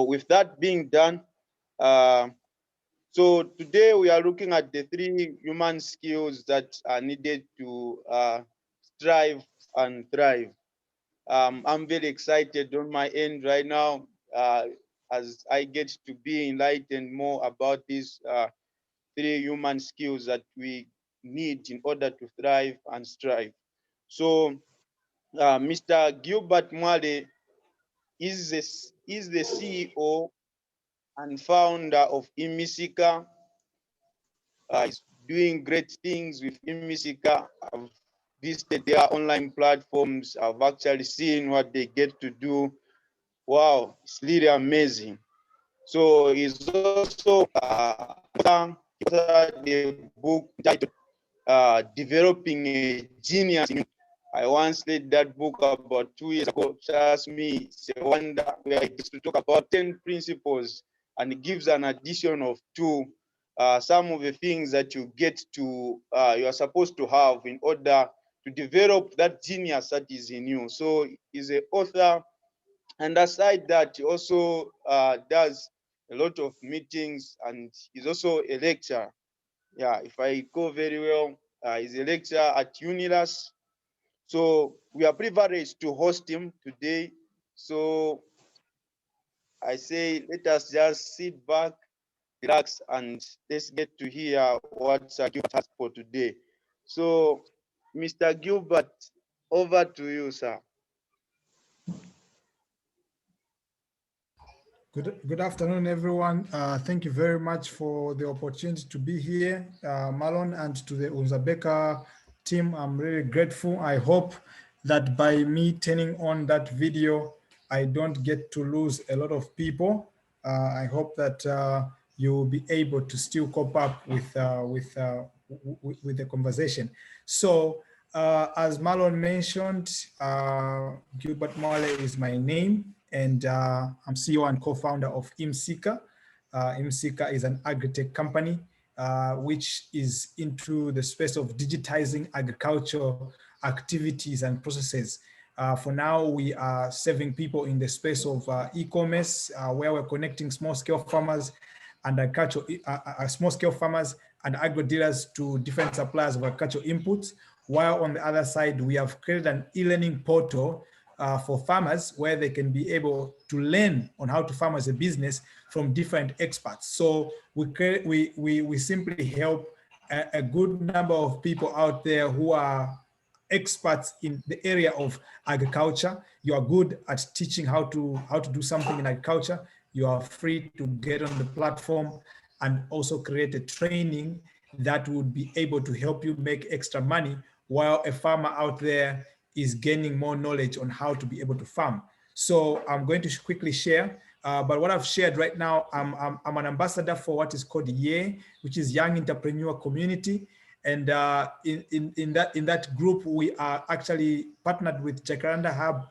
with that being done, so today we are looking at the 3 human skills that are needed to strive and thrive. I'm very excited on my end right now as I get to be enlightened more about these 3 human skills that we need in order to thrive and strive. So Mr. Gilbert Mwale is the CEO and founder of Imisika. He's doing great things with Imisika. I've visited their online platforms. I've actually seen what they get to do. Wow, it's really amazing. So he's also the book titled Developing a Genius. I once read that book about 2 years ago. Trust me, it's a wonder, where it gets to talk about 10 principles and it gives an addition of 2, some of the things that you get to, you are supposed to have in order to develop that genius that is in you. So he's an author, and aside that, he also does a lot of meetings, and he's also a lecturer. Yeah, if I go very well, he's a lecturer at Unilas. So we are privileged to host him today. So I say, let us just sit back, relax, and let's get to hear what Gilbert has for today. So, Mr. Gilbert, over to you, sir. Good afternoon, everyone. Thank you very much for the opportunity to be here, Marlon, and to the Unzabeka team. I'm really grateful. I hope that by me turning on that video, I don't get to lose a lot of people. I hope that you will be able to still cope up with the conversation. So, as Marlon mentioned, Gilbert Mwale is my name. And I'm CEO and co-founder of Imsika. Imsika is an agri-tech company which is into the space of digitizing agricultural activities and processes. For now, we are serving people in the space of e-commerce, where we're connecting small-scale farmers and small-scale farmers and agro dealers to different suppliers of agricultural inputs. While on the other side, we have created an e-learning portal for farmers where they can be able to learn on how to farm as a business from different experts. So we simply help a good number of people out there who are experts in the area of agriculture. You are good at teaching how to do something in agriculture. You are free to get on the platform and also create a training that would be able to help you make extra money while a farmer out there is gaining more knowledge on how to be able to farm. So I'm going to quickly share, but what I've shared right now, I'm an ambassador for what is called YE, which is Young Entrepreneur Community. And in that group, we are actually partnered with Jacaranda Hub,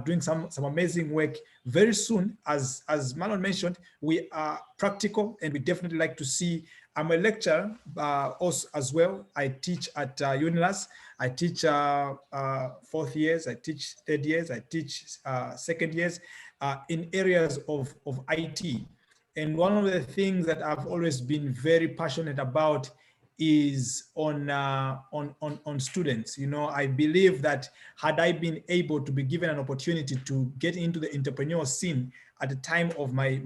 doing some amazing work. Very soon, as Marlon mentioned, we are practical and we definitely like to see. I'm a lecturer also as well. I teach at Unilas. I teach 4th years, I teach 3rd years, I teach 2nd years in areas of IT. And one of the things that I've always been very passionate about is on students. You know, I believe that had I been able to be given an opportunity to get into the entrepreneurial scene at the time of my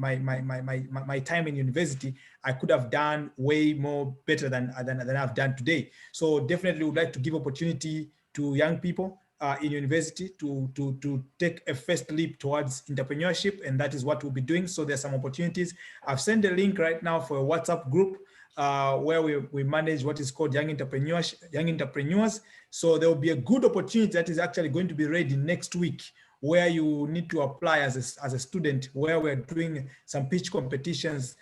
time in university, I could have done way more better than I've done today. So definitely would like to give opportunity to young people in university to take a first leap towards entrepreneurship, and that is what we'll be doing. So there's some opportunities. I've sent a link right now for a WhatsApp group where we manage what is called young entrepreneurs. So there will be a good opportunity that is actually going to be ready next week, where you need to apply as a student, where we're doing some pitch competitions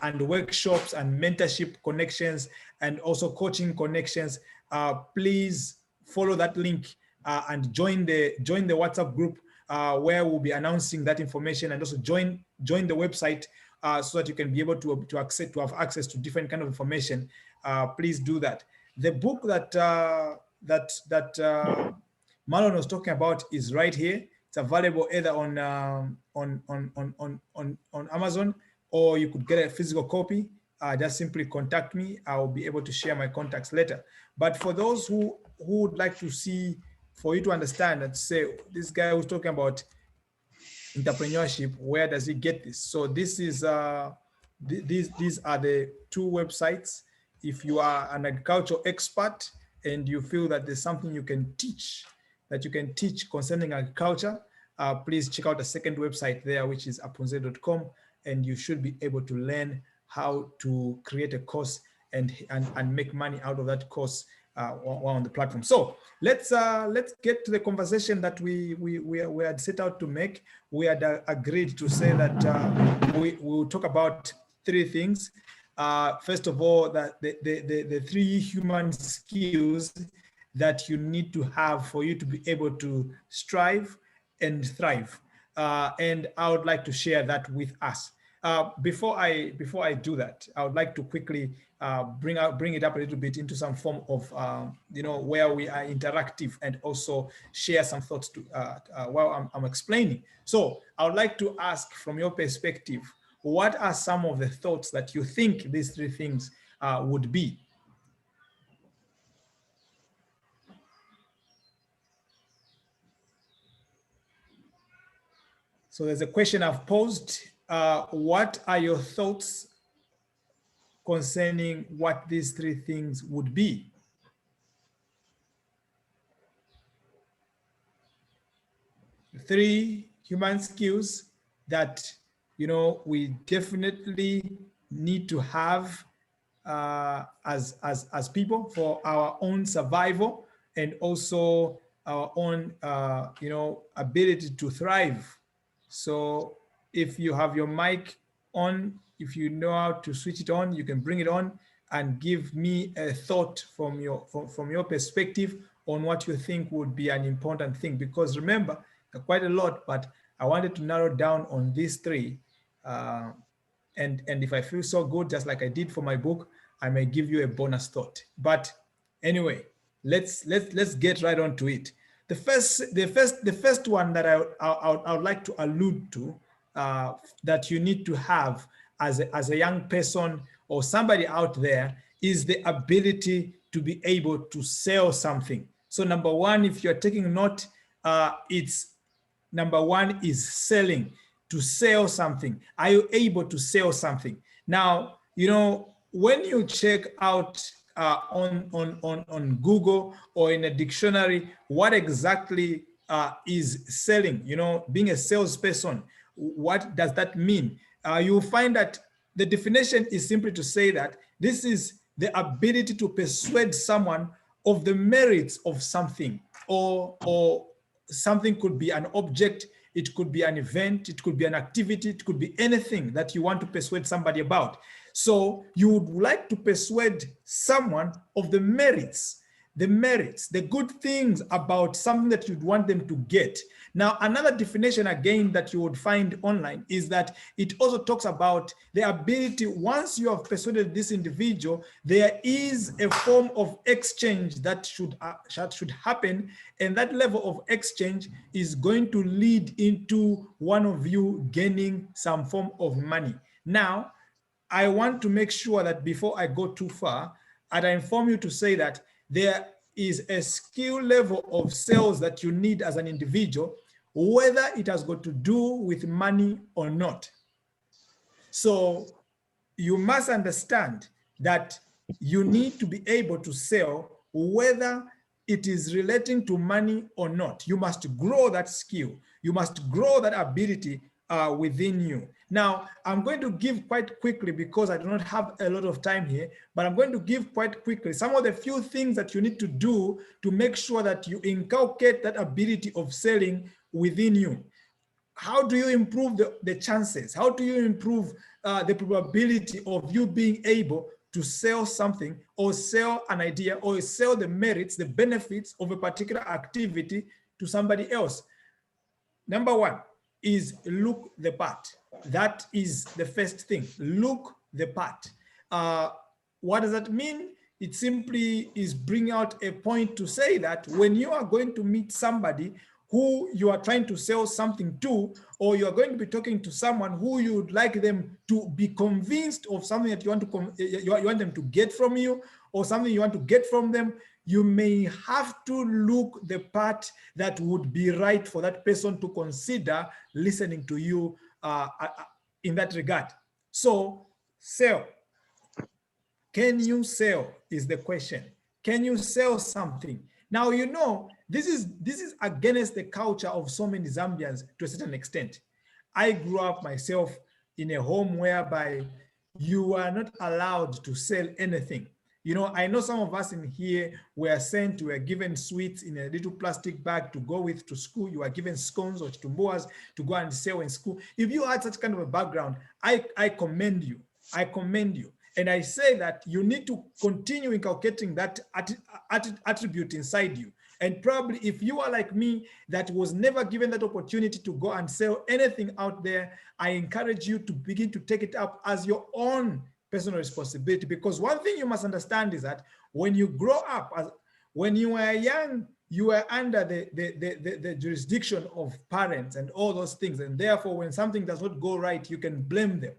and workshops and mentorship connections and also coaching connections. Please follow that link and join the WhatsApp group where we'll be announcing that information, and also join the website so that you can be able to have access to different kind of information. Please do that. The book that Marlon was talking about is right here. It's available either on Amazon, or you could get a physical copy. Just simply contact me. I'll be able to share my contacts later. But for those who would like to see, for you to understand and say, this guy was talking about entrepreneurship, where does he get this? So this is these are the two websites. If you are an agricultural expert and you feel that there's something you can teach, concerning agriculture, please check out the second website there, which is apunze.com, and you should be able to learn how to create a course and make money out of that course while on the platform. So let's get to the conversation that we had set out to make. We had agreed to say that we will talk about three things. First of all, that the three human skills that you need to have for you to be able to strive and thrive. And I would like to share that with us. Before I do that, I would like to quickly bring it up a little bit into some form of where we are interactive and also share some thoughts to while I'm explaining. So I would like to ask, from your perspective, what are some of the thoughts that you think these three things would be? So there's a question I've posed. What are your thoughts concerning what these three things would be? Three human skills that we definitely need to have as people for our own survival, and also our own ability to thrive. So if you have your mic on, if you know how to switch it on, you can bring it on and give me a thought from your perspective on what you think would be an important thing. Because remember, quite a lot, but I wanted to narrow down on these three. And if I feel so good, just like I did for my book, I may give you a bonus thought. But anyway, let's get right on to it. The first one that I would like to allude to, that you need to have as a young person or somebody out there, is the ability to be able to sell something. So number one, if you're taking note, it's number one is selling. To sell something. Are you able to sell something? Now, when you check out on Google or in a dictionary, what exactly is selling? Being a salesperson, what does that mean? You'll find that the definition is simply to say that this is the ability to persuade someone of the merits of something, or something could be an object, it could be an event, it could be an activity, it could be anything that you want to persuade somebody about. So you would like to persuade someone of the merits, the good things about something that you'd want them to get. Now, another definition again that you would find online is that it also talks about the ability, once you have persuaded this individual, there is a form of exchange that should happen, and that level of exchange is going to lead into one of you gaining some form of money. Now, I want to make sure that before I go too far, I inform you to say that there is a skill level of sales that you need as an individual, whether it has got to do with money or not. So you must understand that you need to be able to sell whether it is relating to money or not. You must grow that skill. You must grow that ability within you. Now, I'm going to give quite quickly, because I do not have a lot of time here, but I'm going to give quite quickly some of the few things that you need to do to make sure that you inculcate that ability of selling within you. How do you improve the chances? How do you improve the probability of you being able to sell something, or sell an idea, or sell the merits, the benefits of a particular activity to somebody else? Number one is look the part. That is the first thing. Look the part. What does that mean? It simply is bring out a point to say that when you are going to meet somebody who you are trying to sell something to, or you are going to be talking to someone who you would like them to be convinced of something that you want them to get from you, or something you want to get from them, you may have to look the part that would be right for that person to consider listening to you in that regard. So sell. Can you sell is the question. Can you sell something? Now, you know, this is against the culture of so many Zambians to a certain extent. I grew up myself in a home whereby you are not allowed to sell anything. You know, I know some of us in here were sent, were given sweets in a little plastic bag to go with to school. You are given scones or chitumbuas to go and sell in school. If you had such kind of a background, I commend you. I commend you. And I say that you need to continue inculcating that attribute inside you. And probably if you are like me, that was never given that opportunity to go and sell anything out there, I encourage you to begin to take it up as your own personal responsibility. Because one thing you must understand is that when you grow up, when you were young, you were under the jurisdiction of parents and all those things. And therefore, when something does not go right, you can blame them.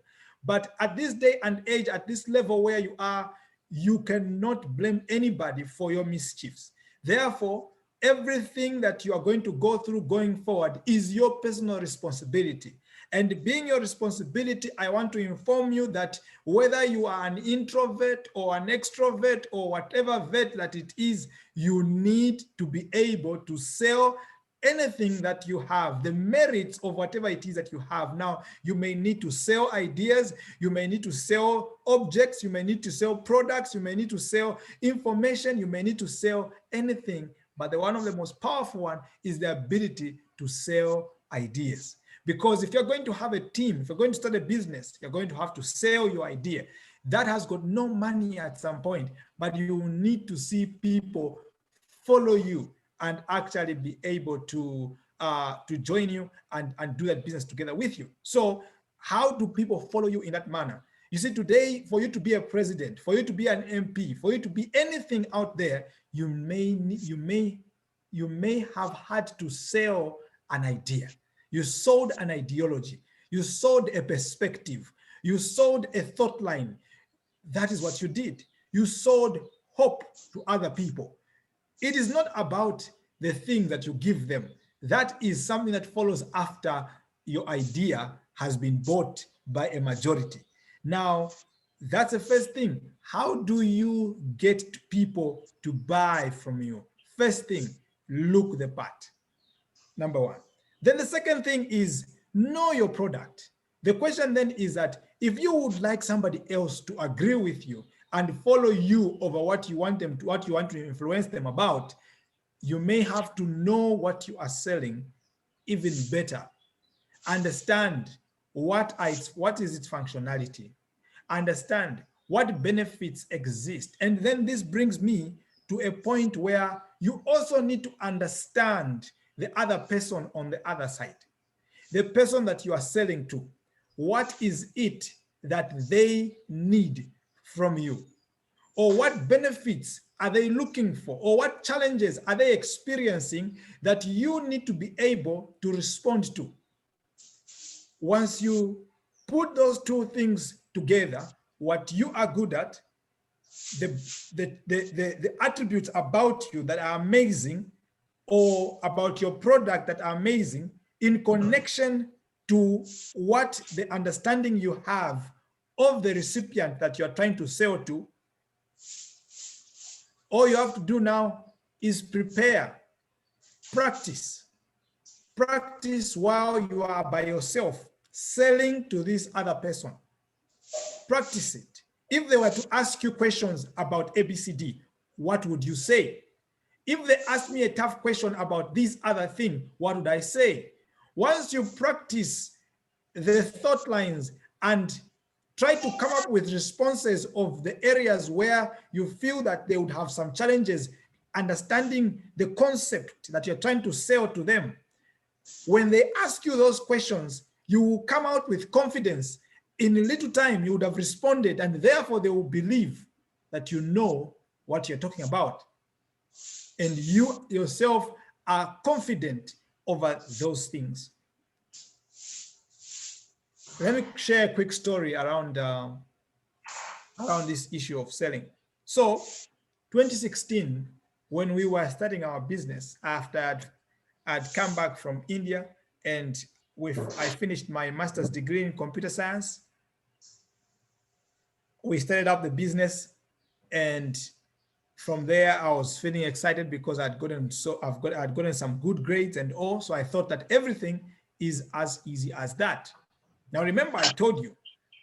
But at this day and age, at this level where you are, you cannot blame anybody for your mischiefs. Therefore, everything that you are going to go through going forward is your personal responsibility. And being your responsibility, I want to inform you that whether you are an introvert or an extrovert or whatever vet that it is, you need to be able to sell anything that you have, the merits of whatever it is that you have. Now, you may need to sell ideas, you may need to sell objects, you may need to sell products, you may need to sell information, you may need to sell anything. But one of the most powerful one is the ability to sell ideas. Because if you're going to have a team, if you're going to start a business, you're going to have to sell your idea. That has got no money at some point, but you need to see people follow you and actually be able to join you and do that business together with you. So how do people follow you in that manner? You see, today, for you to be a president, for you to be an MP, for you to be anything out there, you may have had to sell an idea. You sold an ideology. You sold a perspective. You sold a thought line. That is what you did. You sold hope to other people. It is not about the thing that you give them. That is something that follows after your idea has been bought by a majority. Now, that's the first thing. How do you get people to buy from you? First thing, look the part. Number one. Then the second thing is know your product. The question then is that if you would like somebody else to agree with you and follow you over what you want them to, what you want to influence them about, you may have to know what you are selling even better. Understand what is its functionality. Understand what benefits exist. And then this brings me to a point where you also need to understand the other person on the other side. The person that you are selling to, what is it that they need from you? Or what benefits are they looking for? Or what challenges are they experiencing that you need to be able to respond to? Once you put those two things together, what you are good at, the attributes about you that are amazing, or about your product that are amazing, in connection to what the understanding you have of the recipient that you're trying to sell to, all you have to do now is prepare, practice while you are by yourself selling to this other person. Practice it. If they were to ask you questions about ABCD, what would you say? If they ask me a tough question about this other thing, what would I say? Once you practice the thought lines and try to come up with responses of the areas where you feel that they would have some challenges understanding the concept that you're trying to sell to them, when they ask you those questions, you will come out with confidence. In a little time, you would have responded, and therefore they will believe that you know what you're talking about. And you yourself are confident over those things. Let me share a quick story around this issue of selling. So 2016, when we were starting our business, after I'd come back from India and I finished my master's degree in computer science, we started up the business, and from there I was feeling excited because I'd gotten some good grades and all. So I thought that everything is as easy as that. Now remember, I told you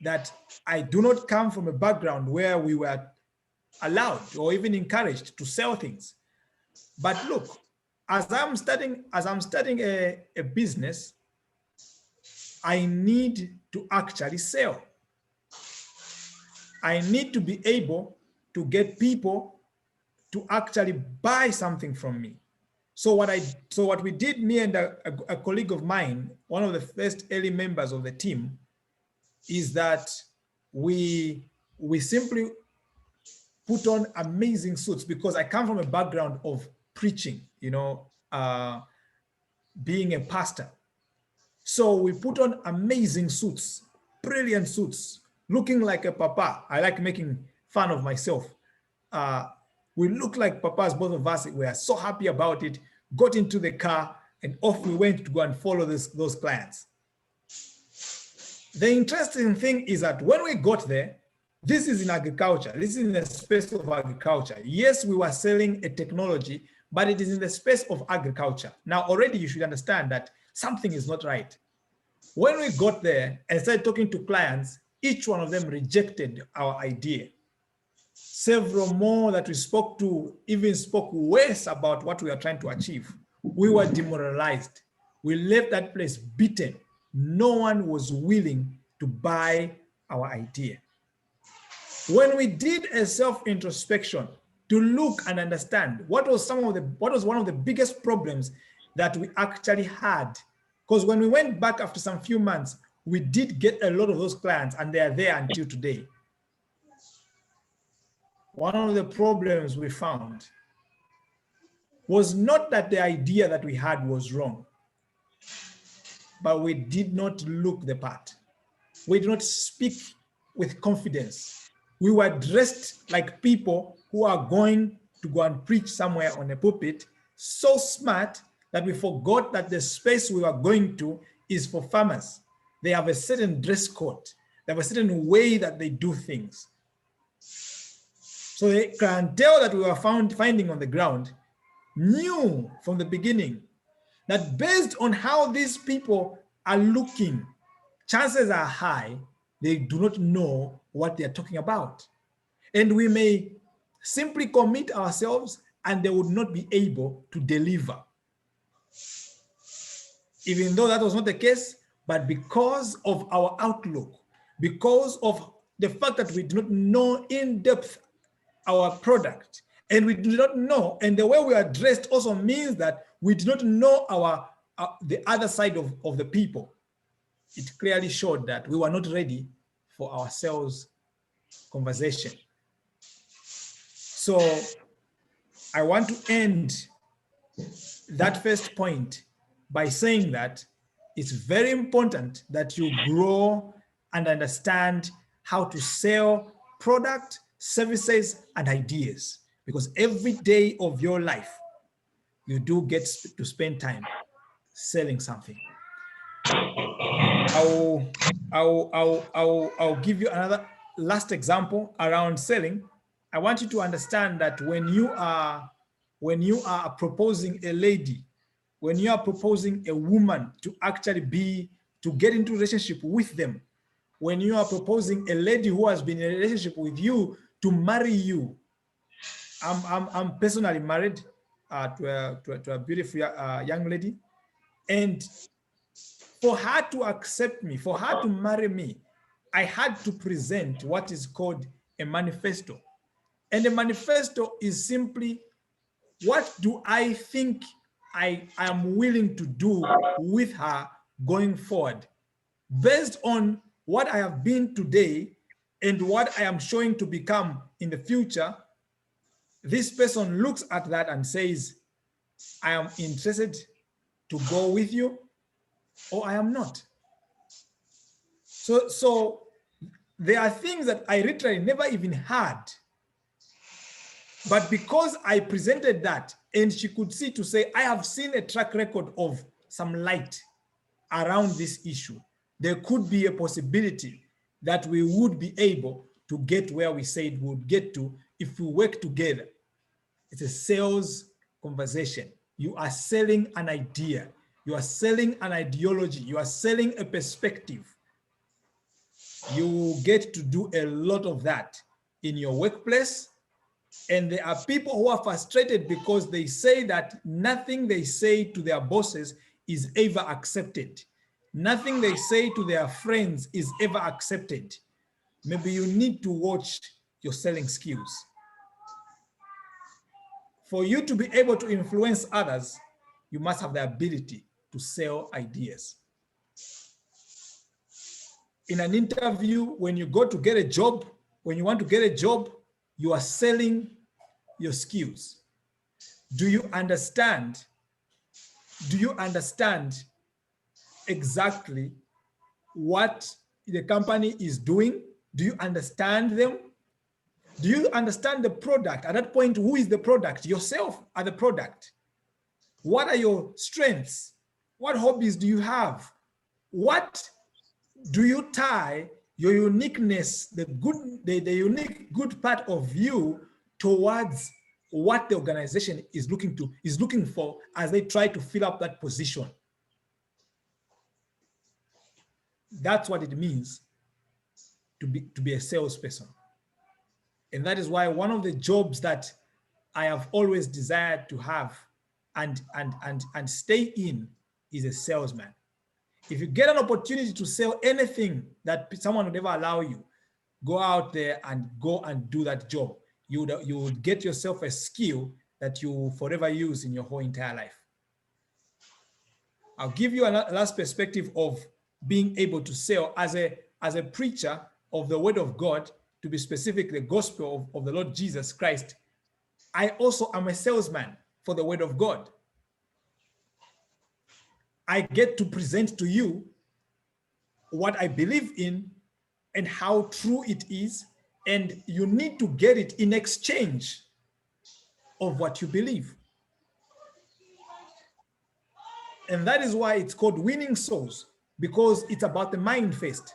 that I do not come from a background where we were allowed or even encouraged to sell things. But look, as I'm studying a business, I need to actually sell. I need to be able to get people to actually buy something from me. So what we did, me and a colleague of mine, one of the first early members of the team, is that we simply put on amazing suits, because I come from a background of preaching, being a pastor. So we put on amazing suits, brilliant suits, looking like a papa. I like making fun of myself. We look like papas, both of us. We are so happy about it, got into the car, and off we went to go and follow those clients. The interesting thing is that when we got there, this is in agriculture. This is in the space of agriculture. Yes, we were selling a technology, but it is in the space of agriculture. Now, already you should understand that something is not right. When we got there and started talking to clients, each one of them rejected our idea. Several more that we spoke to even spoke worse about what we are trying to achieve. We were demoralized. We left that place beaten. No one was willing to buy our idea. When we did a self-introspection to look and understand what was one of the biggest problems that we actually had, because when we went back after some few months, we did get a lot of those clients, and they are there until today. One of the problems we found was not that the idea that we had was wrong, but we did not look the part. We did not speak with confidence. We were dressed like people who are going to go and preach somewhere on a pulpit, so smart that we forgot that the space we were going to is for farmers. They have a certain dress code. They have a certain way that they do things. So the clientele that we were finding on the ground knew from the beginning that based on how these people are looking, chances are high they do not know what they are talking about. And we may simply commit ourselves and they would not be able to deliver. Even though that was not the case, but because of our outlook, because of the fact that we do not know in depth our product, and we do not know, and the way we are dressed also means that we do not know the other side of the people. It clearly showed that we were not ready for our sales conversation. So I want to end that first point by saying that it's very important that you grow and understand how to sell product, services, and ideas, because every day of your life, you do get to spend time selling something. I'll give you another last example around selling. I want you to understand that when you are proposing a lady, when you are proposing a woman to get into a relationship with them, when you are proposing a lady who has been in a relationship with you to marry you, I'm personally married to a beautiful young lady, and for her to accept me, for her to marry me, I had to present what is called a manifesto. And a manifesto is simply, what do I think I am willing to do with her going forward, based on what I have been today and what I am showing to become in the future. This person looks at that and says, I am interested to go with you or I am not. So there are things that I literally never even had. But because I presented that and she could see to say, I have seen a track record of some light around this issue, there could be a possibility that we would be able to get where we said we would get to if we work together. It's a sales conversation. You are selling an idea. You are selling an ideology. You are selling a perspective. You get to do a lot of that in your workplace. And there are people who are frustrated because they say that nothing they say to their bosses is ever accepted. Nothing they say to their friends is ever accepted. Maybe you need to watch your selling skills. For you to be able to influence others, you must have the ability to sell ideas. In an interview, when you go to get a job, when you want to get a job, you are selling your skills. Do you understand? Do you understand exactly what the company is doing? Do you understand them? Do you understand the product? At that point, who is the product? Yourself are the product. What are your strengths? What hobbies do you have? What do you tie your uniqueness, the unique good part of you towards what the organization is looking for as they try to fill up that position? That's what it means to be a salesperson. And that is why one of the jobs that I have always desired to have and stay in is a salesman. If you get an opportunity to sell anything that someone would ever allow you, go out there and go and do that job. You would get yourself a skill that you will forever use in your whole entire life. I'll give you a last perspective of being able to sell as a preacher of the word of God, to be specific, the gospel of the Lord Jesus Christ. I also am a salesman for the word of God. I get to present to you what I believe in and how true it is, and you need to get it in exchange of what you believe. And that is why it's called winning souls, because it's about the mind first,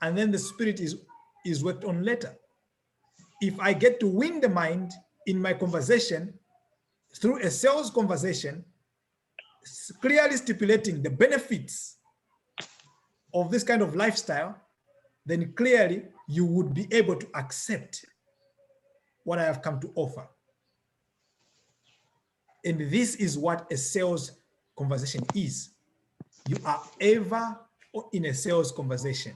and then the spirit is worked on later. If I get to win the mind in my conversation through a sales conversation, clearly stipulating the benefits of this kind of lifestyle, then clearly you would be able to accept what I have come to offer. And this is what a sales conversation is. You are ever in a sales conversation.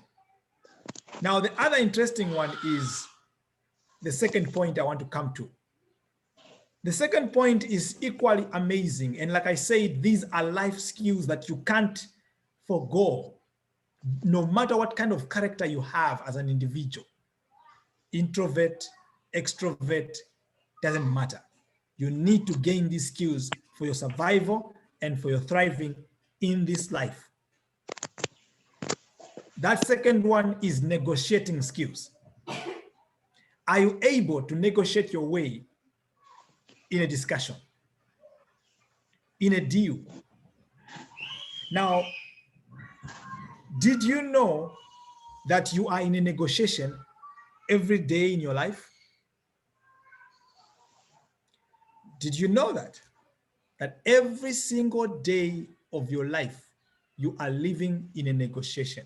Now, the other interesting one is the second point I want to come to. The second point is equally amazing. And like I said, these are life skills that you can't forgo, no matter what kind of character you have as an individual. Introvert, extrovert, doesn't matter. You need to gain these skills for your survival and for your thriving in this life. That second one is negotiating skills. Are you able to negotiate your way in a discussion, in a deal? Now, did you know that you are in a negotiation every day in your life? Did you know that? That every single day of your life, you are living in a negotiation.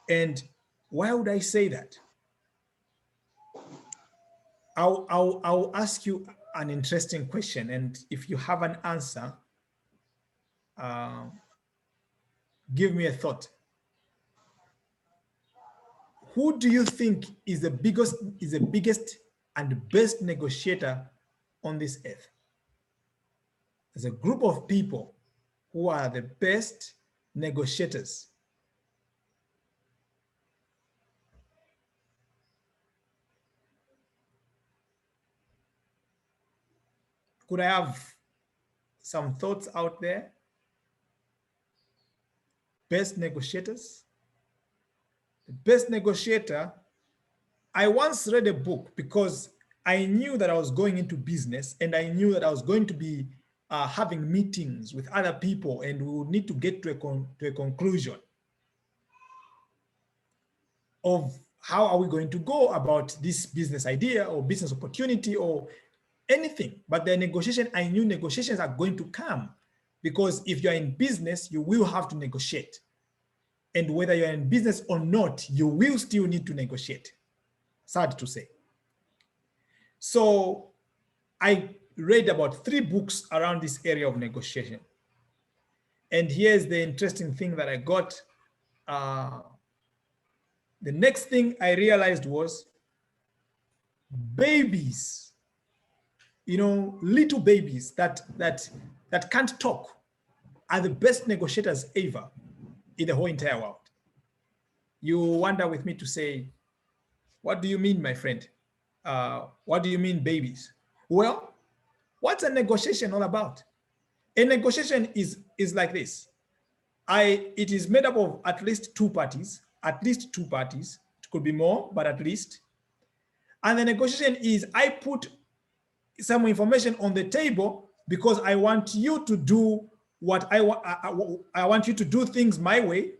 And why would I say that? I'll ask you an interesting question, and if you have an answer, give me a thought. Who do you think is the biggest and best negotiator on this earth? There's a group of people who are the best negotiators. Could I have some thoughts out there. Best negotiators. The best negotiator, I once read a book because I knew that I was going into business and I knew that I was going to be having meetings with other people and we would need to get to a conclusion of how are we going to go about this business idea or business opportunity or anything. But the negotiation, I knew negotiations are going to come because if you're in business, you will have to negotiate. And whether you're in business or not, you will still need to negotiate. Sad to say. So I read about 3 books around this area of negotiation. And here's the interesting thing that I got. The next thing I realized was babies, little babies that can't talk are the best negotiators ever in the whole entire world. You wonder with me to say, what do you mean, my friend? What do you mean babies? Well, what's a negotiation all about? A negotiation is like this. It is made up of at least two parties. It could be more, but at least. And the negotiation is I put some information on the table because I want you to do what I want you to do things my way.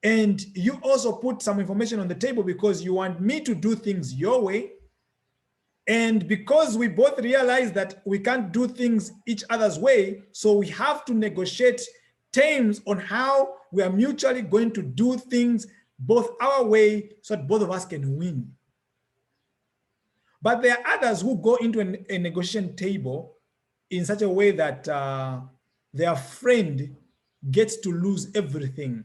And you also put some information on the table because you want me to do things your way. And because we both realize that we can't do things each other's way, so we have to negotiate terms on how we are mutually going to do things both our way so that both of us can win. But there are others who go into a negotiation table in such a way that their friend gets to lose everything.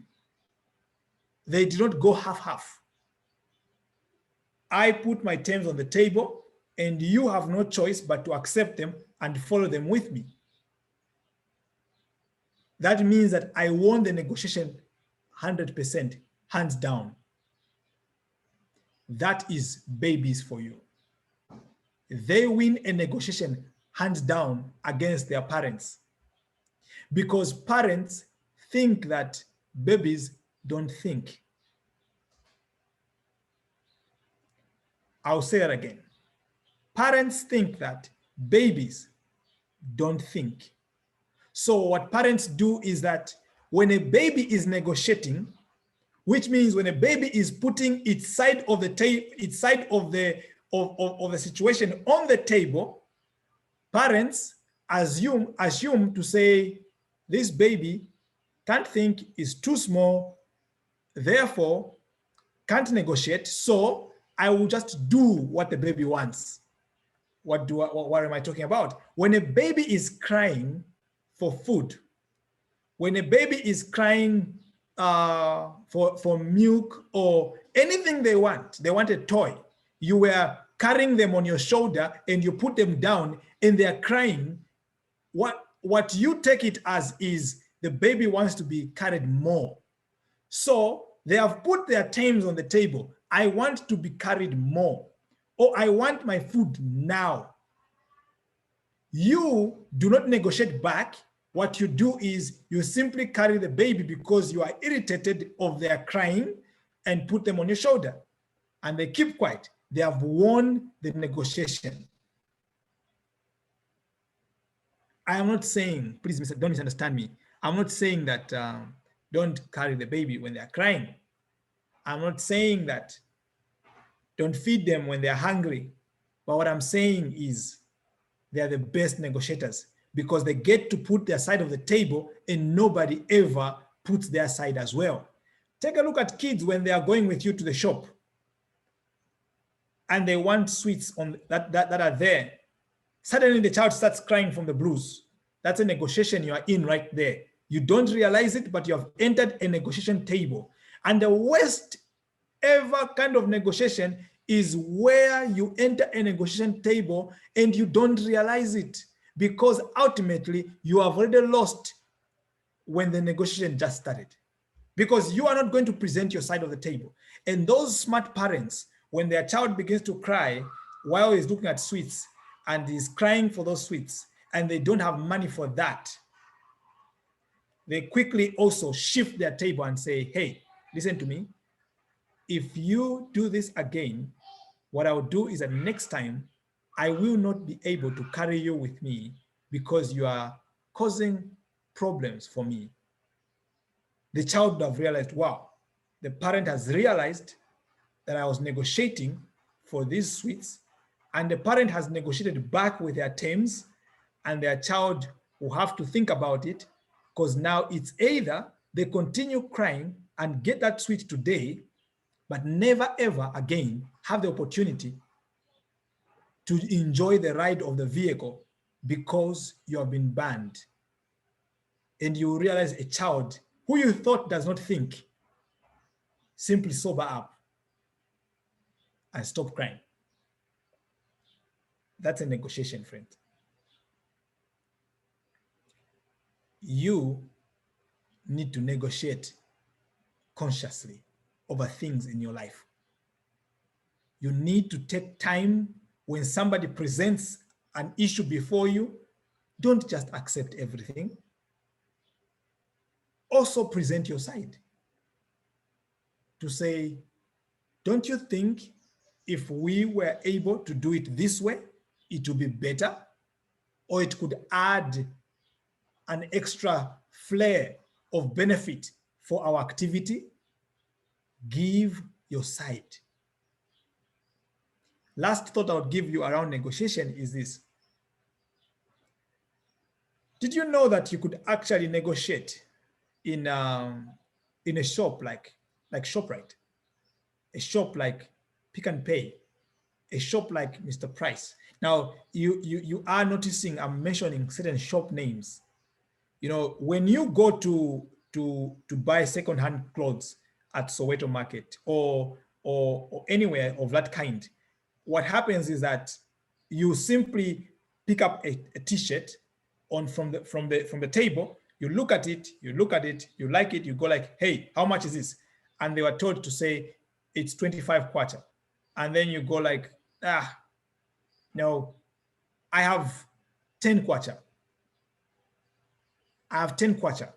They do not go half-half. I put my terms on the table and you have no choice but to accept them and follow them with me. That means that I won the negotiation 100%, hands down. That is babies for you. They win a negotiation hands down against their parents because parents think that babies don't think. I'll say that again. Parents think that babies don't think. So what parents do is that when a baby is negotiating, which means when a baby is putting its side of the of the situation on the table, parents assume to say this baby can't think, is too small, therefore can't negotiate, so I will just do what the baby wants. What am I talking about? When a baby is crying for food, when a baby is crying for milk or anything they want a toy, you were carrying them on your shoulder and you put them down and they're crying, what you take it as is the baby wants to be carried more. So they have put their terms on the table. I want to be carried more, or I want my food now. You do not negotiate back. What you do is you simply carry the baby because you are irritated of their crying and put them on your shoulder. And they keep quiet. They have won the negotiation. I am not saying, please don't misunderstand me. I'm not saying that don't carry the baby when they're crying. I'm not saying that don't feed them when they're hungry. But what I'm saying is they are the best negotiators because they get to put their side of the table and nobody ever puts their side as well. Take a look at kids when they are going with you to the shop and they want sweets on that are there. Suddenly the child starts crying from the blues. That's a negotiation you are in right there. You don't realize it, but you have entered a negotiation table. And the worst ever kind of negotiation is where you enter a negotiation table and you don't realize it because ultimately you have already lost when the negotiation just started because you are not going to present your side of the table. And those smart parents, when their child begins to cry while he's looking at sweets and he's crying for those sweets, and they don't have money for that, they quickly also shift their table and say, hey, listen to me. If you do this again, what I'll do is that next time I will not be able to carry you with me because you are causing problems for me. The child would have realized, wow, the parent has realized that I was negotiating for these sweets, and the parent has negotiated back with their terms, and their child will have to think about it, because now it's either they continue crying and get that sweet today, but never ever again have the opportunity to enjoy the ride of the vehicle because you have been banned. And you realize a child who you thought does not think simply sober up and stop crying. That's a negotiation, friend. You need to negotiate consciously over things in your life. You need to take time when somebody presents an issue before you. Don't just accept everything. Also present your side to say, don't you think if we were able to do it this way, it would be better? Or it could add an extra flair of benefit for our activity? Give your side. Last thought I would give you around negotiation is this. Did you know that you could actually negotiate in a shop like ShopRite, a shop like Pick and Pay, a shop like Mr. Price? Now, you are noticing I'm mentioning certain shop names. You know, when you go to buy secondhand clothes at Soweto Market or anywhere of that kind, what happens is that you simply pick up a t-shirt from the table, you look at it, you like it, you go like, hey, how much is this? And they were told to say it's 25 kwacha. And then you go like, no, I have 10 kwacha. I have 10 kwacha.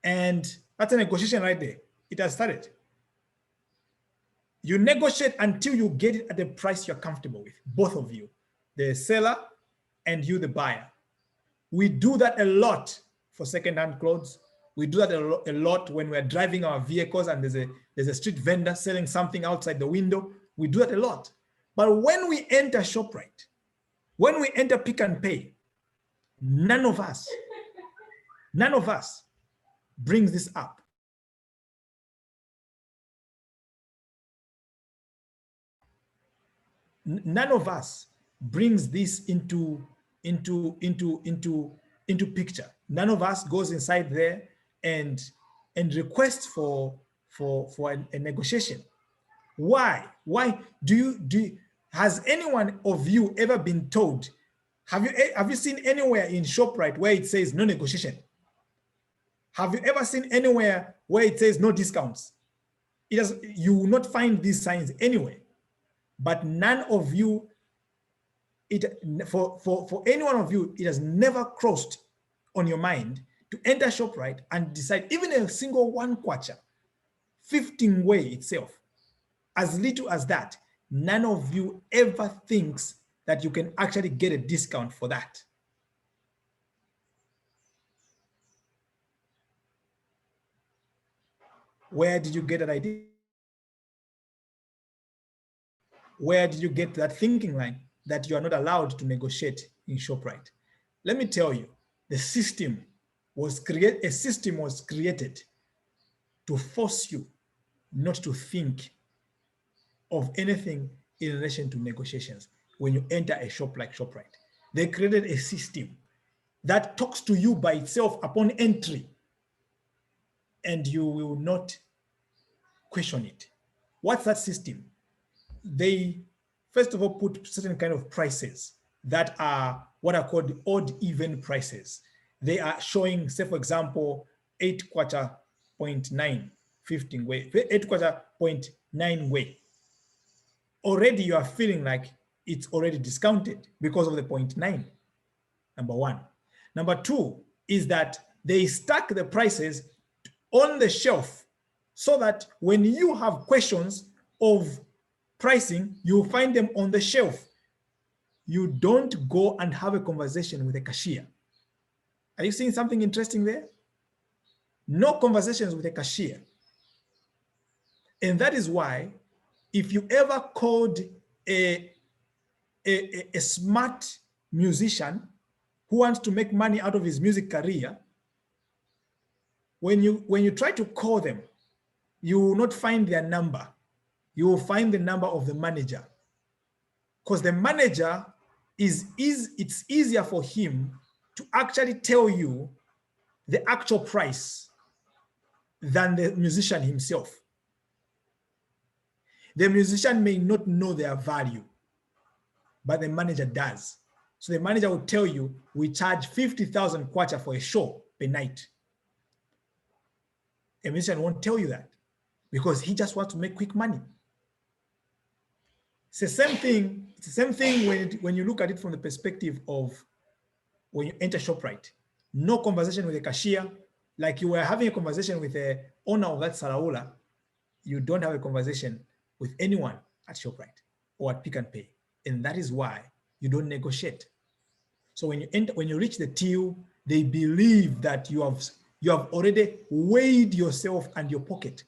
And that's a negotiation right there. It has started. You negotiate until you get it at the price you're comfortable with, both of you, the seller and you, the buyer. We do that a lot for secondhand clothes. We do that a lot when we're driving our vehicles and there's a street vendor selling something outside the window. We do that a lot. But when we enter ShopRite, when we enter Pick and Pay, none of us brings this up. None of us brings this into picture. None of us goes inside there and requests for a negotiation. Why do you has anyone of you ever been told, have you seen anywhere in ShopRite where it says no negotiation? Have you ever seen anywhere where it says no discounts? You will not find these signs anywhere. But none of you, for any one of you, it has never crossed on your mind to enter ShopRite and decide even a single 1 kwacha, 15 way itself, as little as that. None of you ever thinks that you can actually get a discount for that. Where did you get that idea? Where did you get that thinking line that you are not allowed to negotiate in ShopRite? Let me tell you, a system was created to force you not to think of anything in relation to negotiations when you enter a shop like ShopRite. They created a system that talks to you by itself upon entry, and you will not question it. What's that system? They, first of all, put certain kind of prices that are what are called odd even prices. They are showing, say, for example, 8 kwacha 0.9, 15 way, 8 kwacha 0.9 way. Already you are feeling like it's already discounted because of the 0.9, number one. Number two is that they stack the prices on the shelf so that when you have questions of pricing, you find them on the shelf. You don't go and have a conversation with a cashier. Are you seeing something interesting there? No conversations with a cashier. And that is why if you ever called a smart musician who wants to make money out of his music career, when you try to call them, you will not find their number. You will find the number of the manager, because the manager it's easier for him to actually tell you the actual price than the musician himself. The musician may not know their value, but the manager does. So the manager will tell you, we charge 50,000 kwacha for a show per night. A musician won't tell you that because he just wants to make quick money. It's the same thing. It's the same thing when you look at it from the perspective of when you enter ShopRite. No conversation with a cashier. Like you were having a conversation with the owner of that Saraula, you don't have a conversation with anyone at ShopRite or at Pick and Pay. And that is why you don't negotiate. So when you reach the till, they believe that you have already weighed yourself and your pocket.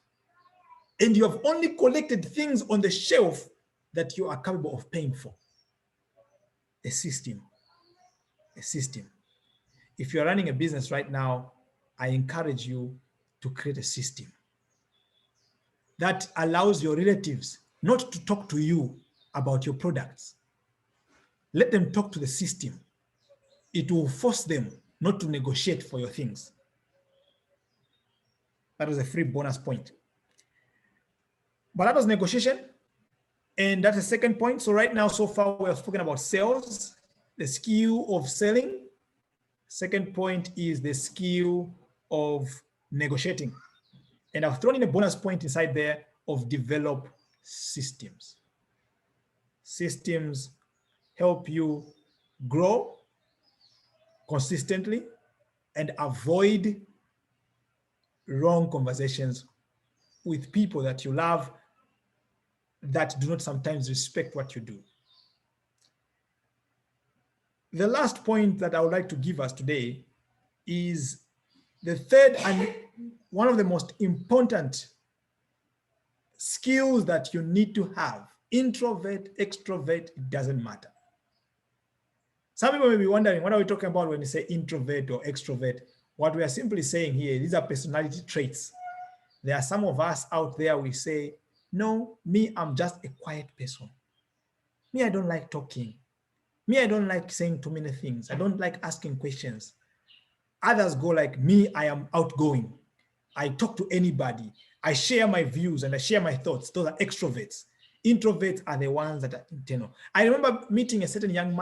And you have only collected things on the shelf that you are capable of paying for. A system. A system. If you're running a business right now, I encourage you to create a system that allows your relatives not to talk to you about your products. Let them talk to the system. It will force them not to negotiate for your things. That was a free bonus point. But that was negotiation. And that's the second point. So right now, so far, we have spoken about sales, the skill of selling. Second point is the skill of negotiating. And I've thrown in a bonus point inside there of develop systems. Systems help you grow consistently and avoid wrong conversations with people that you love that do not sometimes respect what you do. The last point that I would like to give us today is the third and one of the most important skills that you need to have. Introvert, extrovert, it doesn't matter. Some people may be wondering, what are we talking about when we say introvert or extrovert? What we are simply saying here, these are personality traits. There are some of us out there, we say, no, me, I'm just a quiet person. Me, I don't like talking. Me, I don't like saying too many things. I don't like asking questions. Others go like me, I am outgoing. I talk to anybody. I share my views and I share my thoughts. Those are extroverts. Introverts are the ones that are internal. I remember meeting a certain young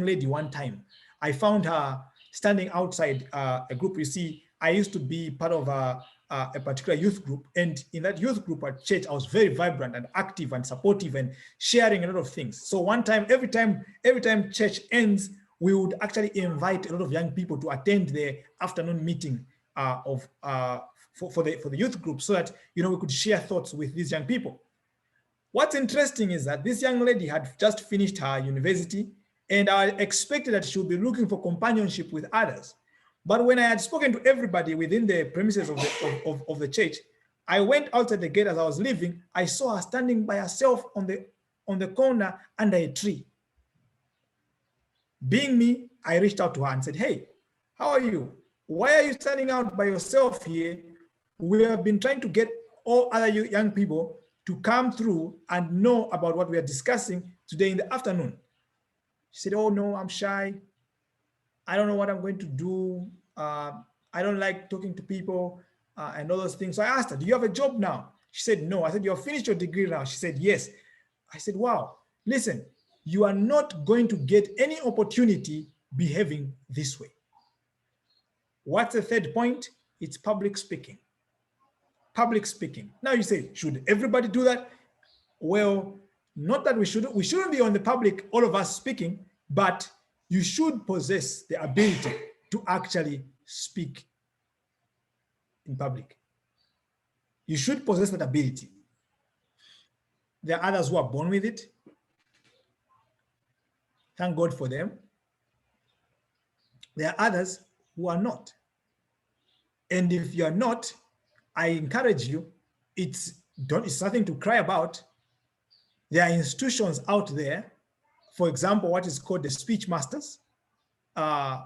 lady one time. I found her standing outside a group. You see, I used to be part of a particular youth group. And in that youth group at church, I was very vibrant and active and supportive and sharing a lot of things. So one time, every time church ends, we would actually invite a lot of young people to attend the afternoon meeting for the youth group so that, we could share thoughts with these young people. What's interesting is that this young lady had just finished her university, and I expected that she would be looking for companionship with others. But when I had spoken to everybody within the premises of the church, I went outside the gate as I was leaving. I saw her standing by herself on the corner under a tree. Being me, I reached out to her and said, hey, how are you? Why are you standing out by yourself here? We have been trying to get all other young people to come through and know about what we are discussing today in the afternoon. She said, oh no, I'm shy. I don't know what I'm going to do. I don't like talking to people and all those things. So I asked her, do you have a job now? She said, no. I said, you have finished your degree now? She said, yes. I said, wow, listen, you are not going to get any opportunity behaving this way. What's the third point? It's public speaking. Public speaking. Now you say, should everybody do that? Well, not that we shouldn't be on the public, all of us speaking, but you should possess the ability to actually speak in public. You should possess that ability. There are others who are born with it. Thank God for them. There are others who are not. And if you are not, I encourage you, it's nothing to cry about. There are institutions out there, for example, what is called the speech masters. I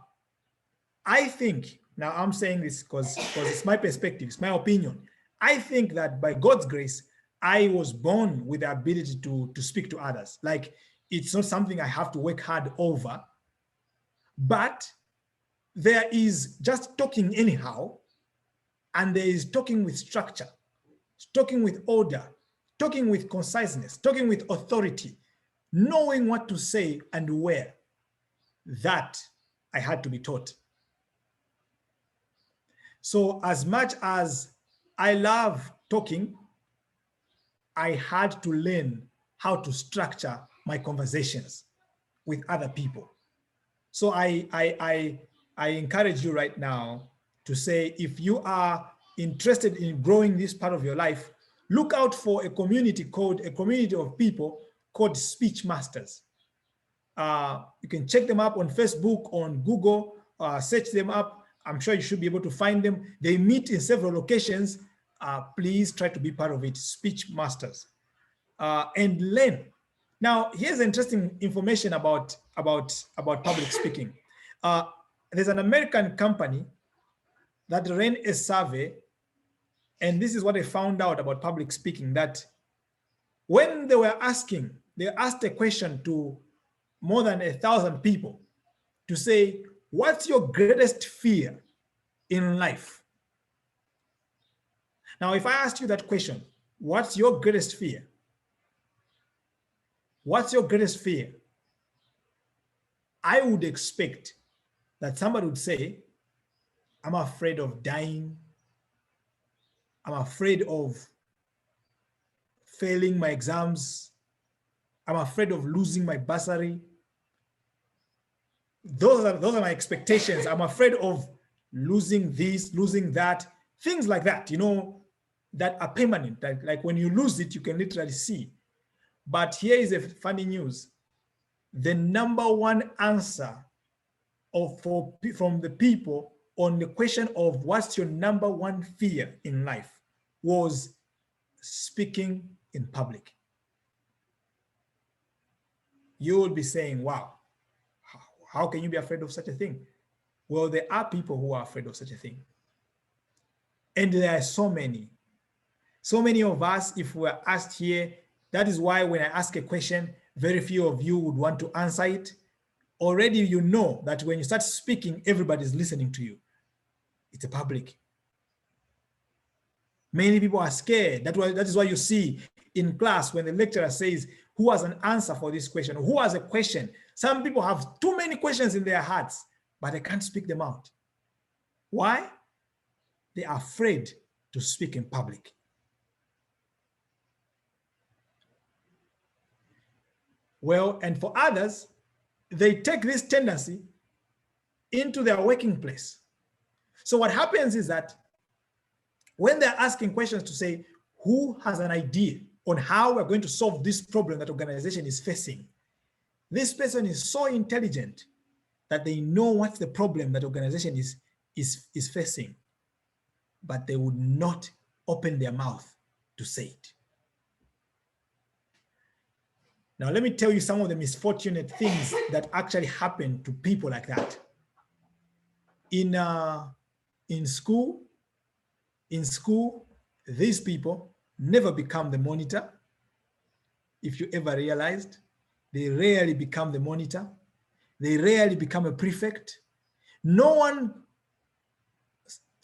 think, now I'm saying this because it's my perspective, it's my opinion. I think that by God's grace, I was born with the ability to speak to others. Like, it's not something I have to work hard over, but there is just talking anyhow, and there is talking with structure, talking with order, talking with conciseness, talking with authority, knowing what to say and where. That I had to be taught. So as much as I love talking, I had to learn how to structure my conversations with other people. So I encourage you right now to say, if you are interested in growing this part of your life, look out for a community of people called speech masters. You can check them up on Facebook, on Google, search them up. I'm sure you should be able to find them. They meet in several locations. Please try to be part of it, speech masters, and learn. Now, here's interesting information about public speaking. There's an American company that ran a survey, and this is what I found out about public speaking, that when they asked a question to more than 1,000 people to say, what's your greatest fear in life? Now, if I asked you that question, what's your greatest fear? What's your greatest fear? I would expect that somebody would say, I'm afraid of dying. I'm afraid of failing my exams. I'm afraid of losing my bursary. Those are my expectations. I'm afraid of losing this, losing that, things like that, that are permanent. Like when you lose it, you can literally see. But here is a funny news. The number one answer from the people on the question of what's your number one fear in life was speaking in public. You will be saying, wow, how can you be afraid of such a thing? Well, there are people who are afraid of such a thing. And there are so many of us, if we're asked here, that is why when I ask a question, very few of you would want to answer it. Already you know that when you start speaking, everybody's listening to you. It's a public. Many people are scared. That is why you see in class when the lecturer says, who has an answer for this question? Who has a question? Some people have too many questions in their hearts, but they can't speak them out. Why? They are afraid to speak in public. Well, and for others, they take this tendency into their working place. So what happens is that when they're asking questions to say, who has an idea on how we're going to solve this problem that organization is facing? This person is so intelligent that they know what's the problem that organization is facing, but they would not open their mouth to say it. Now, let me tell you some of the misfortunate things that actually happen to people like that. In school, these people never become the monitor. If you ever realized, they rarely become the monitor. They rarely become a prefect. No one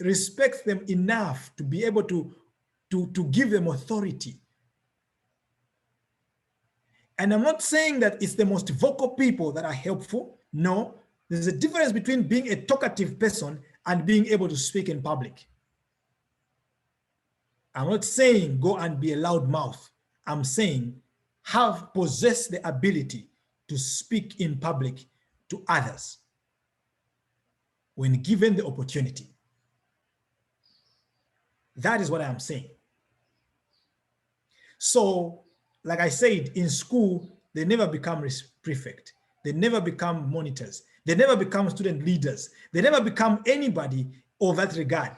respects them enough to be able to give them authority. And I'm not saying that it's the most vocal people that are helpful. No, there's a difference between being a talkative person and being able to speak in public. I'm not saying go and be a loud mouth. I'm saying possess the ability to speak in public to others. when given the opportunity. That is what I am saying. So, like I said, in school, they never become prefect. They never become monitors. They never become student leaders. They never become anybody of that regard.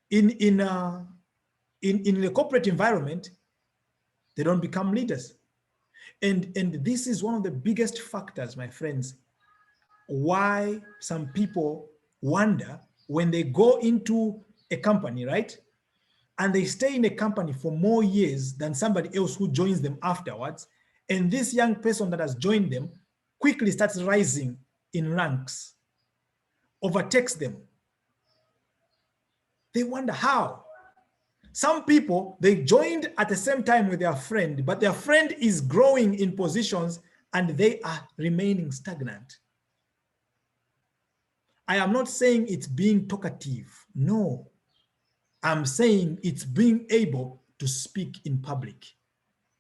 In the corporate environment, they don't become leaders. And this is one of the biggest factors, my friends, why some people wonder when they go into a company, right? And they stay in a company for more years than somebody else who joins them afterwards. And this young person that has joined them quickly starts rising in ranks, overtakes them. They wonder how. Some people, they joined at the same time with their friend, but their friend is growing in positions and they are remaining stagnant. I am not saying it's being talkative. No, I'm saying it's being able to speak in public.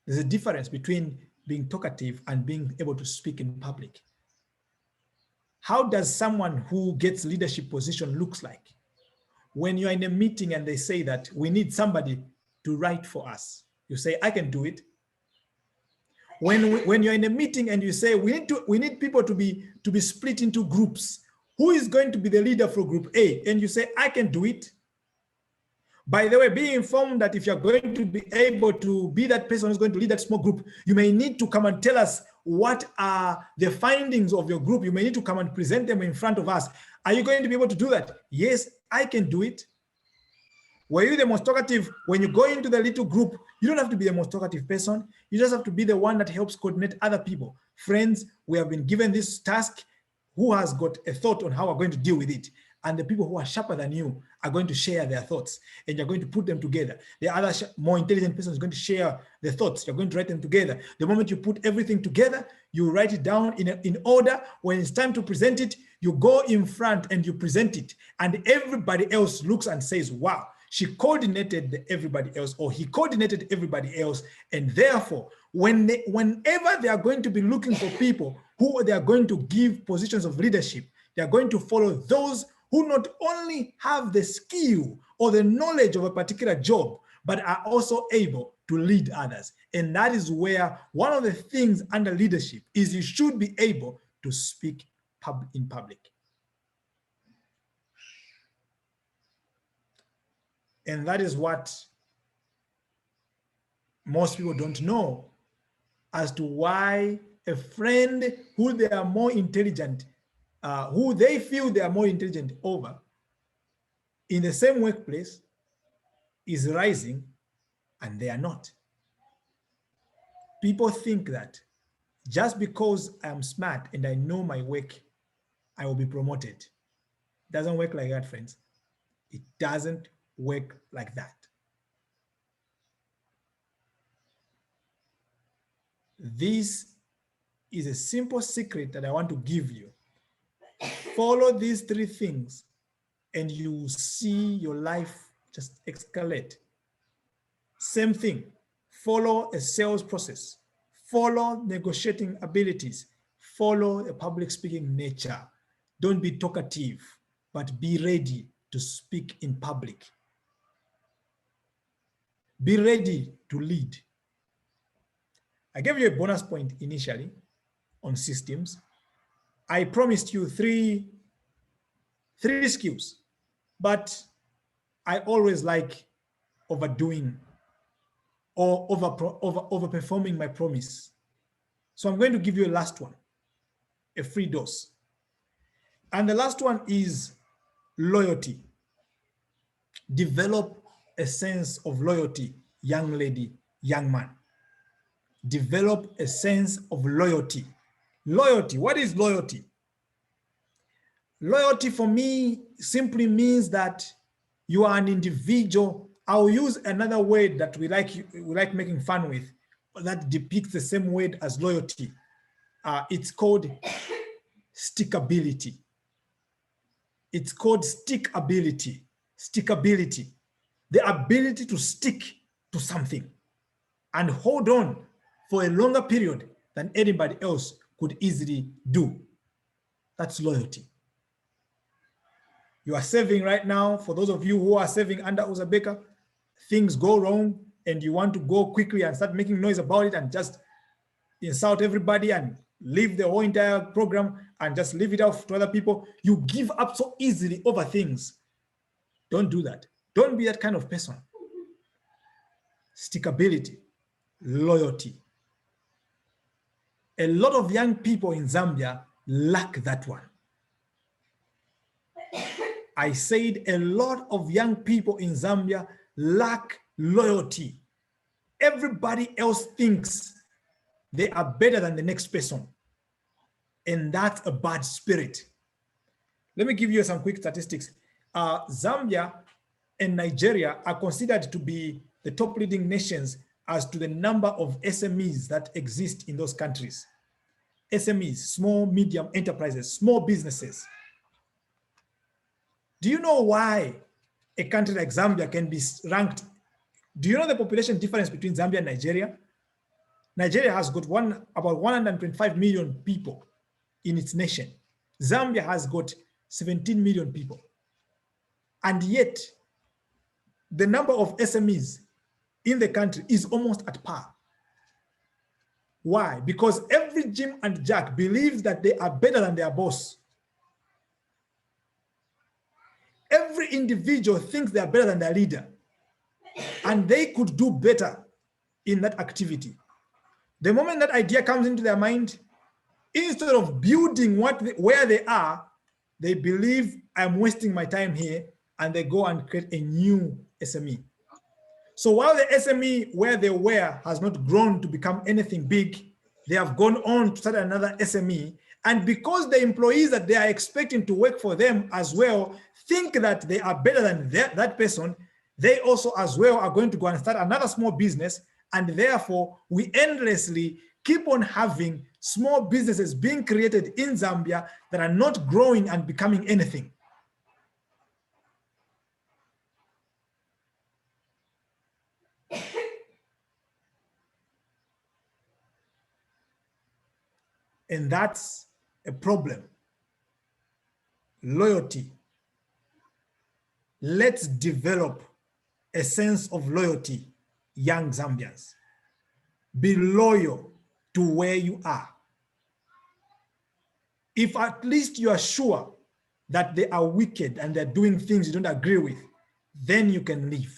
There's a difference between being talkative and being able to speak in public. How does someone who gets leadership position looks like? When you're in a meeting and they say that we need somebody to write for us, you say, I can do it. When you're in a meeting and you say we need people to be split into groups, who is going to be the leader for group A? And you say, I can do it. By the way, be informed that if you're going to be able to be that person who's going to lead that small group, you may need to come and tell us what are the findings of your group. You may need to come and present them in front of us. Are you going to be able to do that? Yes, I can do it. Were you the most talkative? When you go into the little group, you don't have to be the most talkative person. You just have to be the one that helps coordinate other people. Friends, we have been given this task. Who has got a thought on how we're going to deal with it? And the people who are sharper than you are going to share their thoughts and you're going to put them together. The other more intelligent person is going to share the thoughts. You're going to write them together. The moment you put everything together, you write it down in order. When it's time to present it, you go in front and you present it. And everybody else looks and says, wow, she coordinated everybody else, or he coordinated everybody else. And therefore, whenever they are going to be looking for people who they are going to give positions of leadership, they are going to follow those who not only have the skill or the knowledge of a particular job, but are also able to lead others. And that is where one of the things under leadership is you should be able to speak in public. And that is what most people don't know as to why a friend who they are more intelligent, who they feel they are more intelligent over, in the same workplace is rising and they are not. People think that just because I'm smart and I know my work, I will be promoted. It doesn't work like that, friends. It doesn't work like that. This is a simple secret that I want to give you. Follow these three things and you will see your life just escalate. Same thing, follow a sales process, follow negotiating abilities, follow a public speaking nature. Don't be talkative, but be ready to speak in public. Be ready to lead. I gave you a bonus point initially on systems. I promised you three skills, but I always like overdoing or overperforming my promise. So I'm going to give you a last one, a free dose. And the last one is loyalty. Develop a sense of loyalty, young lady, young man. Develop a sense of loyalty. Loyalty, what is loyalty? Loyalty for me simply means that you are an individual. I'll use another word that we like making fun with that depicts the same word as loyalty. It's called stickability. It's called stickability. Stickability. The ability to stick to something and hold on for a longer period than anybody else could easily do. That's loyalty. You are saving right now. For those of you who are saving under Uzabeka, things go wrong and you want to go quickly and start making noise about it and just insult everybody and leave the whole entire program and just leave it off to other people. You give up so easily over things. Don't do that. Don't be that kind of person. Stickability, loyalty. A lot of young people in Zambia lack that one. I said a lot of young people in Zambia lack loyalty. Everybody else thinks they are better than the next person. And that's a bad spirit. Let me give you some quick statistics. Zambia and Nigeria are considered to be the top leading nations as to the number of SMEs that exist in those countries. SMEs, small, medium enterprises, small businesses. Do you know why a country like Zambia can be ranked? Do you know the population difference between Zambia and Nigeria? Nigeria has got about 125 million people in its nation. Zambia has got 17 million people. And yet, the number of SMEs in the country is almost at par. Why? Because every Jim and Jack believes that they are better than their boss. Every individual thinks they are better than their leader. And they could do better in that activity. The moment that idea comes into their mind, instead of building where they are, they believe I'm wasting my time here, and they go and create a new SME. So while the SME where they were has not grown to become anything big, they have gone on to start another SME. And because the employees that they are expecting to work for them as well think that they are better than that person, they also as well are going to go and start another small business. And therefore, we endlessly keep on having small businesses being created in Zambia that are not growing and becoming anything. And that's a problem. Loyalty. Let's develop a sense of loyalty, young Zambians. Be loyal to where you are. If at least you are sure that they are wicked and they're doing things you don't agree with, then you can leave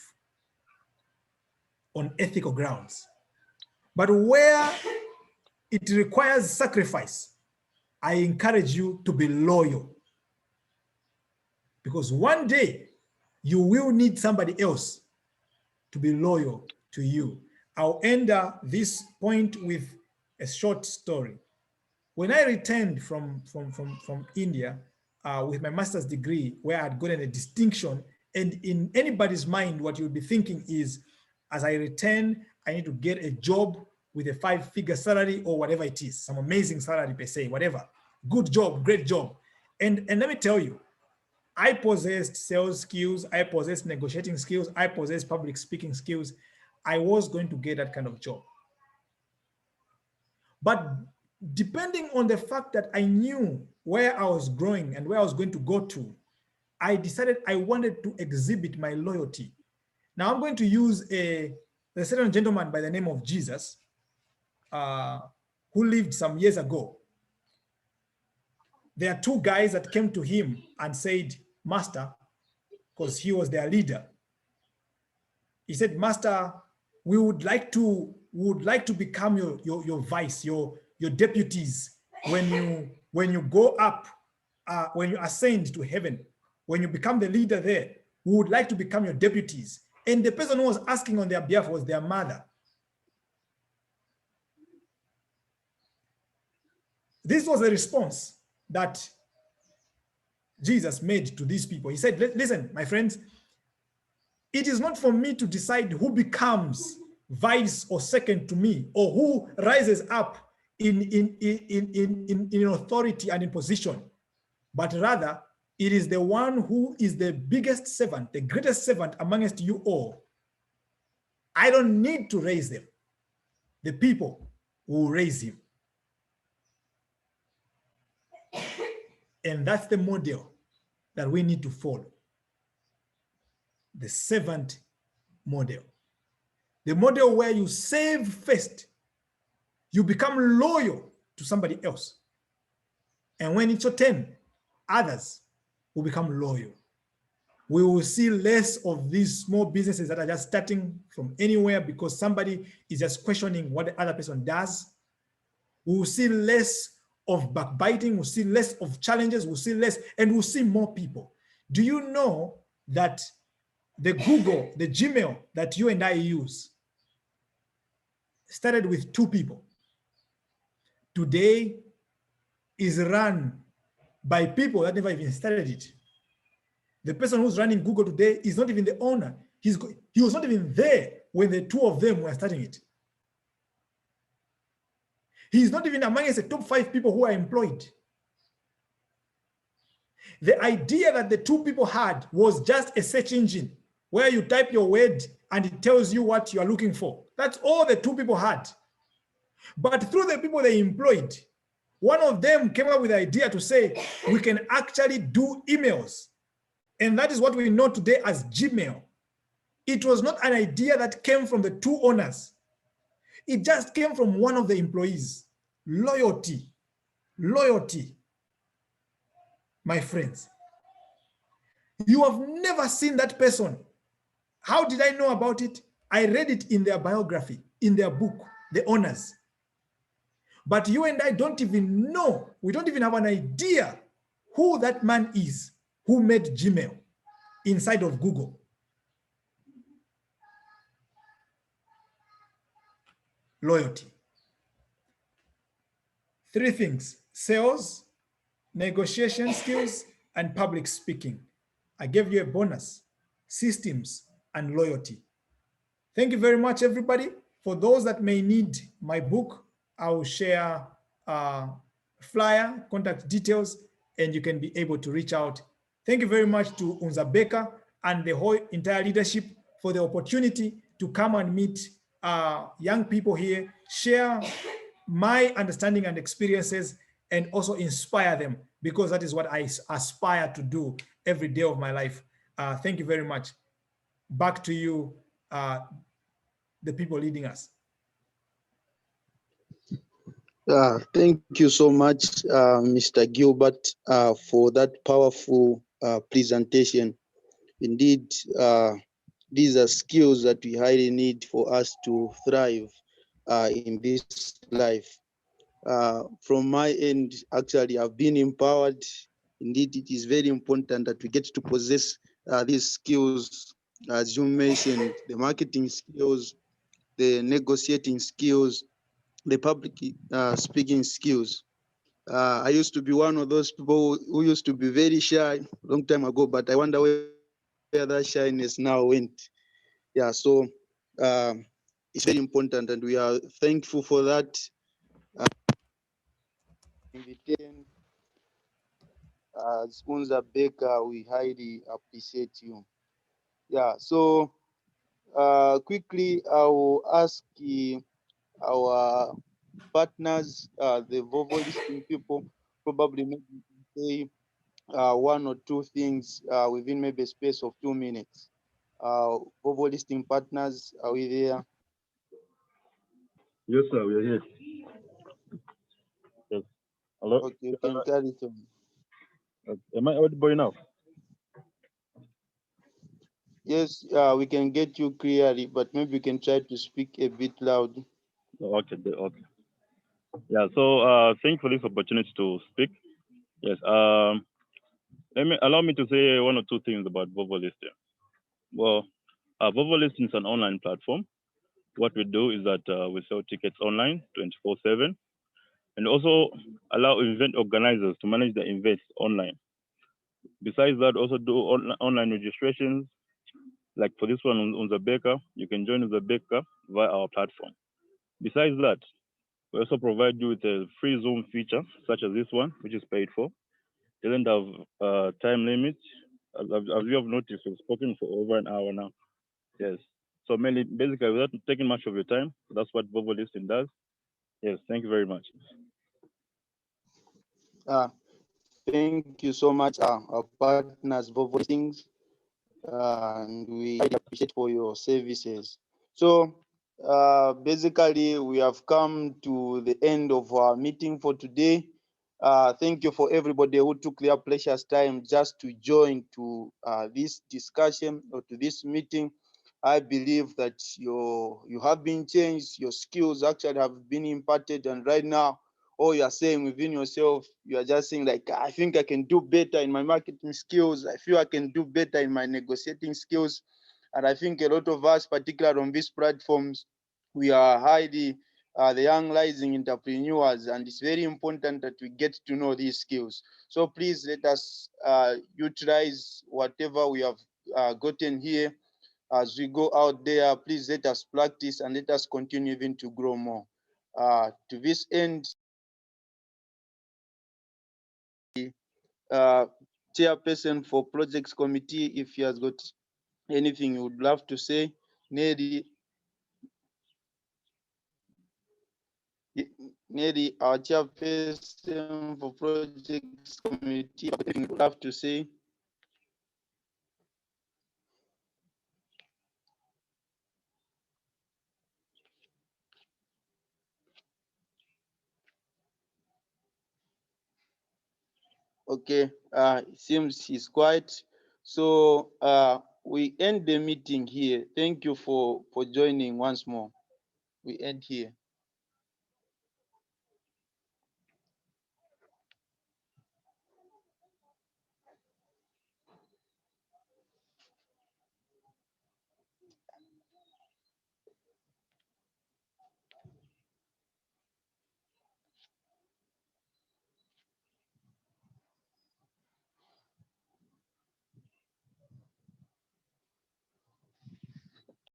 on ethical grounds. But where it requires sacrifice, I encourage you to be loyal. Because one day you will need somebody else to be loyal to you. I'll end this point with a short story. When I returned from India with my master's degree, where I had gotten a distinction, and in anybody's mind, what you'll be thinking is, as I return, I need to get a job with a 5-figure salary or whatever it is, some amazing salary per se, whatever. Good job, great job. And let me tell you, I possessed sales skills, I possessed negotiating skills, I possessed public speaking skills. I was going to get that kind of job. But depending on the fact that I knew where I was growing and where I was going to go to, I decided I wanted to exhibit my loyalty. Now I'm going to use a certain gentleman by the name of Jesus, who lived some years ago. There are 2 guys that came to him and said, Master, because he was their leader. He said, Master, we would like to become your vice, your deputies when you go up, when you ascend to heaven, when you become the leader there, we would like to become your deputies. And the person who was asking on their behalf was their mother. This was the response that Jesus made to these people. He said, listen, my friends, it is not for me to decide who becomes vice or second to me, or who rises up in authority and in position, but rather it is the one who is the biggest servant, the greatest servant amongst you all. I don't need to raise them. The people will raise him. And that's the model that we need to follow. The servant model. The model where you save first, you become loyal to somebody else. And when it's your turn, others will become loyal. We will see less of these small businesses that are just starting from anywhere because somebody is just questioning what the other person does. We will see less of backbiting, we'll see less of challenges, we'll see less, and we'll see more people. Do you know that the Google, the Gmail that you and I use started with 2 people? Today is run by people that never even started it. The person who's running Google today is not even the owner. He was not even there when the 2 of them were starting it. He's not even amongst the top 5 people who are employed. The idea that the 2 people had was just a search engine where you type your word and it tells you what you are looking for. That's all the 2 people had. But through the people they employed, one of them came up with the idea to say, we can actually do emails. And that is what we know today as Gmail. It was not an idea that came from the 2 owners. It just came from one of the employees. Loyalty. Loyalty. My friends. You have never seen that person. How did I know about it? I read it in their biography, in their book, the owners. But you and I don't even know, we don't even have an idea who that man is who made Gmail inside of Google. Loyalty. 3 things: sales, negotiation skills, and public speaking. I gave you a bonus: systems and loyalty. Thank you very much, everybody. For those that may need my book, I will share flyer, contact details, and you can be able to reach out. Thank you very much to Unzabeka and the whole entire leadership for the opportunity to come and meet young people here, share my understanding and experiences, and also inspire them, because that is what I aspire to do every day of my life. Thank you very much. Back to you, the people leading us. Thank you so much, Mr. Gilbert, for that powerful presentation. Indeed, these are skills that we highly need for us to thrive in this life. From my end, actually, I've been empowered. Indeed, it is very important that we get to possess these skills, as you mentioned, the marketing skills, the negotiating skills, the public speaking skills. I used to be one of those people who used to be very shy a long time ago, but I wonder where that shyness now went. Yeah, so it's very important, and we are thankful for that invitation. As Unzabeka, we highly appreciate you. Yeah, so quickly, I will ask our partners, the Volvo listing people, probably maybe say 1 or 2 things within maybe a space of 2 minutes. Volvo listing partners, are we there? Yes, sir, we are here. Yes. Hello? Okay, you can carry it on. Am I audible enough? Yes, we can get you clearly, but maybe you can try to speak a bit loud. Okay, okay. Yeah, so thank you for this opportunity to speak. Yes, allow me to say 1 or 2 things about Volvo Listing. Well, Volvo Listing is an online platform. What we do is that we sell tickets online 24/7, and also allow event organizers to manage their events online. Besides that, also do online registrations. Like for this one on Unzabeka, you can join Unzabeka via our platform. Besides that, we also provide you with a free Zoom feature, such as this one, which is paid for. It doesn't have time limit. As you have noticed, we've spoken for over an hour now. Yes. So basically, without taking much of your time, that's what Volvo Listing does. Yes, thank you very much. thank you so much, our partners, Volvo Listings, and we appreciate for your services. So basically, we have come to the end of our meeting for today. Thank you for everybody who took their precious time just to join to this discussion or to this meeting. I believe that you have been changed, your skills actually have been imparted, and right now, all you are saying within yourself, you are just saying like, I think I can do better in my marketing skills. I feel I can do better in my negotiating skills. And I think a lot of us, particularly on these platforms, we are highly the young rising entrepreneurs, and it's very important that we get to know these skills. So please let us utilize whatever we have gotten here as we go out there. Please let us practice and let us continue even to grow more. To this end, uh, chairperson for projects committee, if he has got anything you would love to say, Neri, our chairperson for projects committee, anything you would love to say. Okay, it seems he's quiet. So we end the meeting here. Thank you for joining once more. We end here.